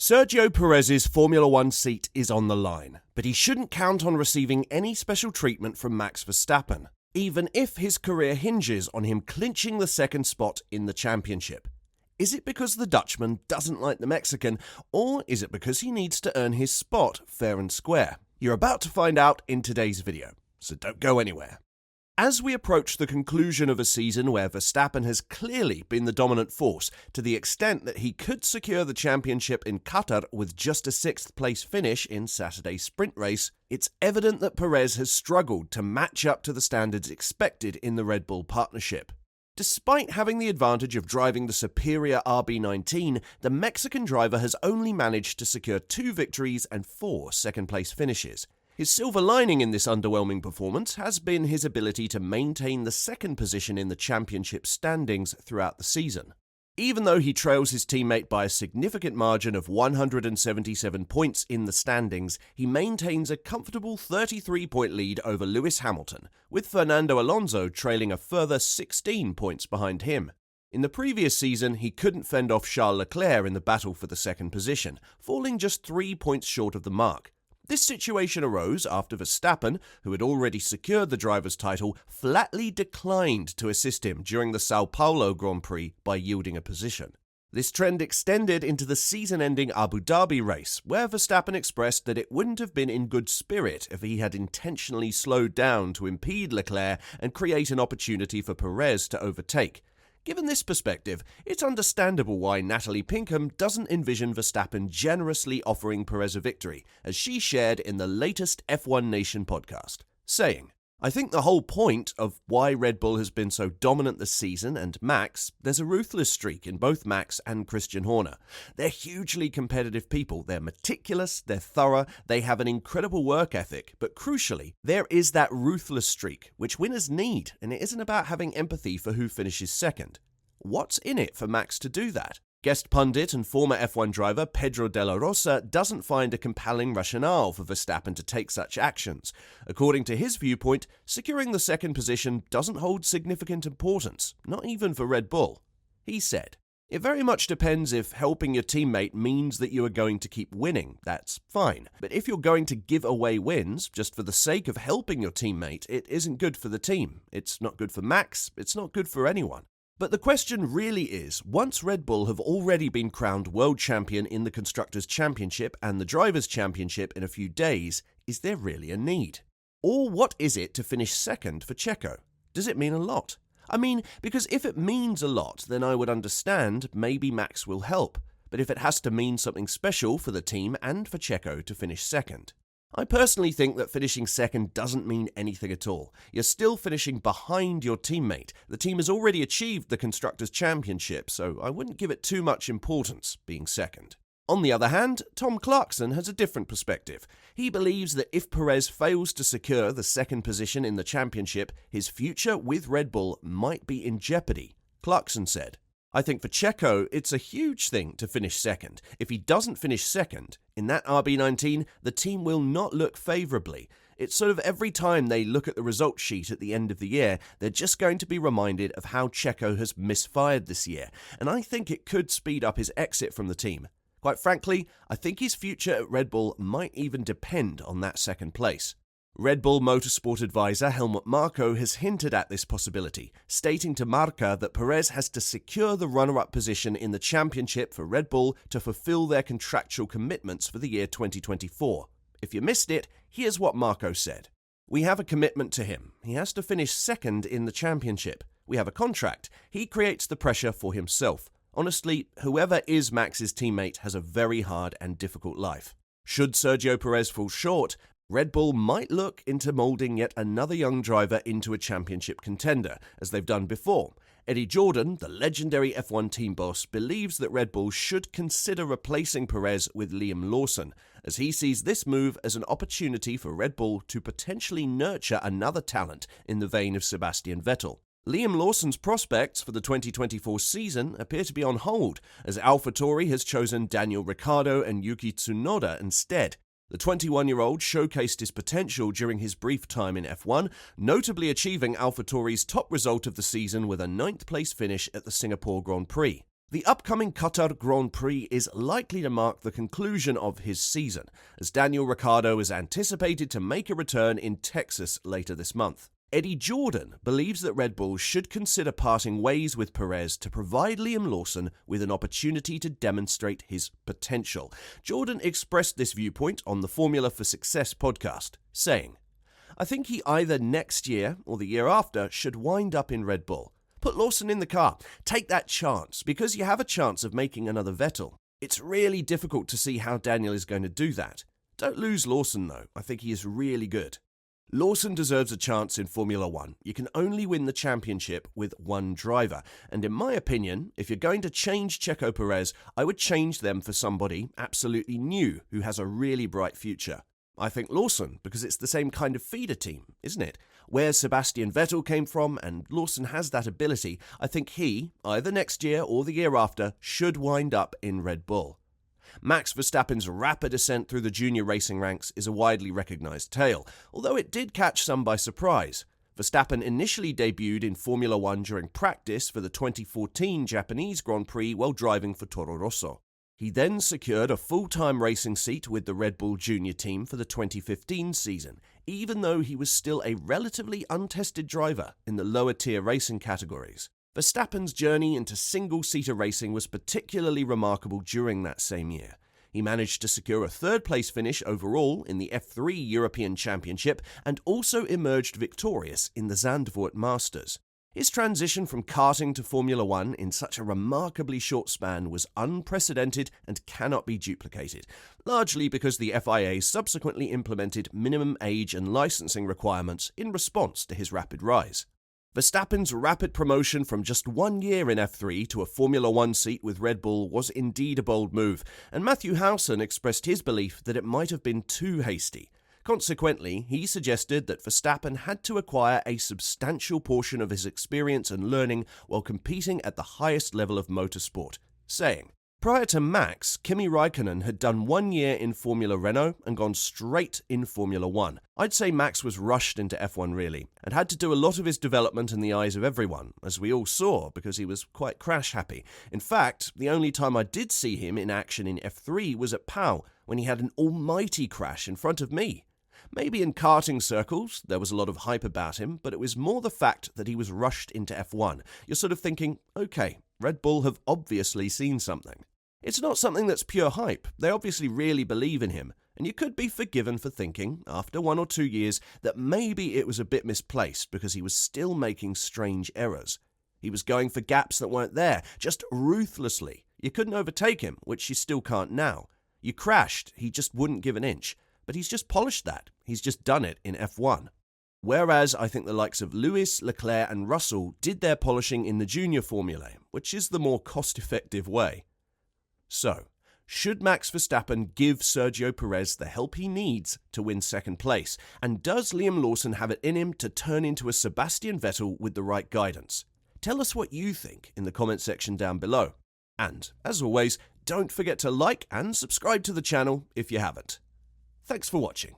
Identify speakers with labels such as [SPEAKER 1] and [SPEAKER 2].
[SPEAKER 1] Sergio Perez's Formula One seat is on the line, but he shouldn't count on receiving any special treatment from Max Verstappen, even if his career hinges on him clinching the second spot in the championship. Is it because the Dutchman doesn't like the Mexican, or is it because he needs to earn his spot fair and square? You're about to find out in today's video, so don't go anywhere. As we approach the conclusion of a season where Verstappen has clearly been the dominant force to the extent that he could secure the championship in Qatar with just a 6th place finish in Saturday's sprint race, it's evident that Perez has struggled to match up to the standards expected in the Red Bull partnership. Despite having the advantage of driving the superior RB19, the Mexican driver has only managed to secure 2 victories and 4 second-place finishes. His silver lining in this underwhelming performance has been his ability to maintain the second position in the championship standings throughout the season. Even though he trails his teammate by a significant margin of 177 points in the standings, he maintains a comfortable 33-point lead over Lewis Hamilton, with Fernando Alonso trailing a further 16 points behind him. In the previous season, he couldn't fend off Charles Leclerc in the battle for the second position, falling just 3 points short of the mark. This situation arose after Verstappen, who had already secured the driver's title, flatly declined to assist him during the Sao Paulo Grand Prix by yielding a position. This trend extended into the season-ending Abu Dhabi race, where Verstappen expressed that it wouldn't have been in good spirit if he had intentionally slowed down to impede Leclerc and create an opportunity for Perez to overtake. Given this perspective, it's understandable why Natalie Pinkham doesn't envision Verstappen generously offering Perez a victory, as she shared in the latest F1 Nation podcast, saying, "I think the whole point of why Red Bull has been so dominant this season and Max, there's a ruthless streak in both Max and Christian Horner. They're hugely competitive people, they're meticulous, they're thorough, they have an incredible work ethic, but crucially, there is that ruthless streak, which winners need, and it isn't about having empathy for who finishes second. What's in it for Max to do that?" Guest pundit and former F1 driver Pedro de la Rosa doesn't find a compelling rationale for Verstappen to take such actions. According to his viewpoint, securing the second position doesn't hold significant importance, not even for Red Bull. He said, "It very much depends if helping your teammate means that you are going to keep winning, that's fine. But if you're going to give away wins just for the sake of helping your teammate, it isn't good for the team. It's not good for Max, it's not good for anyone." But the question really is, once Red Bull have already been crowned world champion in the Constructors' Championship and the Drivers' Championship in a few days, is there really a need? Or what is it to finish second for Checo? Does it mean a lot? I mean, because if it means a lot, then I would understand maybe Max will help. But if it has to mean something special for the team and for Checo to finish second, I personally think that finishing second doesn't mean anything at all. You're still finishing behind your teammate. The team has already achieved the Constructors' Championship, so I wouldn't give it too much importance, being second. On the other hand, Tom Clarkson has a different perspective. He believes that if Perez fails to secure the second position in the championship, his future with Red Bull might be in jeopardy. Clarkson said, "I think for Checo, it's a huge thing to finish second. If he doesn't finish second, in that RB19, the team will not look favourably. It's sort of every time they look at the result sheet at the end of the year, they're just going to be reminded of how Checo has misfired this year, and I think it could speed up his exit from the team. Quite frankly, I think his future at Red Bull might even depend on that second place." Red Bull Motorsport advisor Helmut Marko has hinted at this possibility, stating to Marca that Perez has to secure the runner-up position in the championship for Red Bull to fulfill their contractual commitments for the year 2024. If you missed it, here's what Marko said. "We have a commitment to him. He has to finish second in the championship. We have a contract. He creates the pressure for himself. Honestly, whoever is Max's teammate has a very hard and difficult life. Should Sergio Perez fall short, Red Bull might look into moulding yet another young driver into a championship contender, as they've done before. Eddie Jordan, the legendary F1 team boss, believes that Red Bull should consider replacing Perez with Liam Lawson, as he sees this move as an opportunity for Red Bull to potentially nurture another talent in the vein of Sebastian Vettel. Liam Lawson's prospects for the 2024 season appear to be on hold, as AlphaTauri has chosen Daniel Ricciardo and Yuki Tsunoda instead. The 21-year-old showcased his potential during his brief time in F1, notably achieving AlphaTauri's top result of the season with a 9th place finish at the Singapore Grand Prix. The upcoming Qatar Grand Prix is likely to mark the conclusion of his season, as Daniel Ricciardo is anticipated to make a return in Texas later this month. Eddie Jordan believes that Red Bull should consider parting ways with Perez to provide Liam Lawson with an opportunity to demonstrate his potential. Jordan expressed this viewpoint on the Formula for Success podcast, saying, "I think he either next year or the year after should wind up in Red Bull. Put Lawson in the car. Take that chance, because you have a chance of making another Vettel. It's really difficult to see how Daniel is going to do that. Don't lose Lawson, though. I think he is really good." Lawson deserves a chance in Formula One. You can only win the championship with one driver. And in my opinion, if you're going to change Checo Perez, I would change them for somebody absolutely new who has a really bright future. I think Lawson, because it's the same kind of feeder team, isn't it? Where Sebastian Vettel came from, and Lawson has that ability, I think he, either next year or the year after, should wind up in Red Bull. Max Verstappen's rapid ascent through the junior racing ranks is a widely recognised tale, although it did catch some by surprise. Verstappen initially debuted in Formula One during practice for the 2014 Japanese Grand Prix while driving for Toro Rosso. He then secured a full-time racing seat with the Red Bull Junior team for the 2015 season, even though he was still a relatively untested driver in the lower-tier racing categories. Verstappen's journey into single-seater racing was particularly remarkable during that same year. He managed to secure a third-place finish overall in the F3 European Championship and also emerged victorious in the Zandvoort Masters. His transition from karting to Formula One in such a remarkably short span was unprecedented and cannot be duplicated, largely because the FIA subsequently implemented minimum age and licensing requirements in response to his rapid rise. Verstappen's rapid promotion from just 1 year in F3 to a Formula One seat with Red Bull was indeed a bold move, and Matthew Howson expressed his belief that it might have been too hasty. Consequently, he suggested that Verstappen had to acquire a substantial portion of his experience and learning while competing at the highest level of motorsport, saying, "Prior to Max, Kimi Raikkonen had done 1 year in Formula Renault and gone straight in Formula One. I'd say Max was rushed into F1 really, and had to do a lot of his development in the eyes of everyone, as we all saw, because he was quite crash happy. In fact, the only time I did see him in action in F3 was at Pau, when he had an almighty crash in front of me. Maybe in karting circles, there was a lot of hype about him, but it was more the fact that he was rushed into F1. You're sort of thinking, okay, Red Bull have obviously seen something. It's not something that's pure hype. They obviously really believe in him, and you could be forgiven for thinking, after 1 or 2 years, that maybe it was a bit misplaced because he was still making strange errors. He was going for gaps that weren't there, just ruthlessly. You couldn't overtake him, which you still can't now. You crashed, he just wouldn't give an inch. But he's just polished that. He's just done it in F1. Whereas I think the likes of Lewis, Leclerc and Russell did their polishing in the junior formulae, which is the more cost-effective way. So, should Max Verstappen give Sergio Perez the help he needs to win second place? And does Liam Lawson have it in him to turn into a Sebastian Vettel with the right guidance? Tell us what you think in the comment section down below. And, as always, don't forget to like and subscribe to the channel if you haven't. Thanks for watching.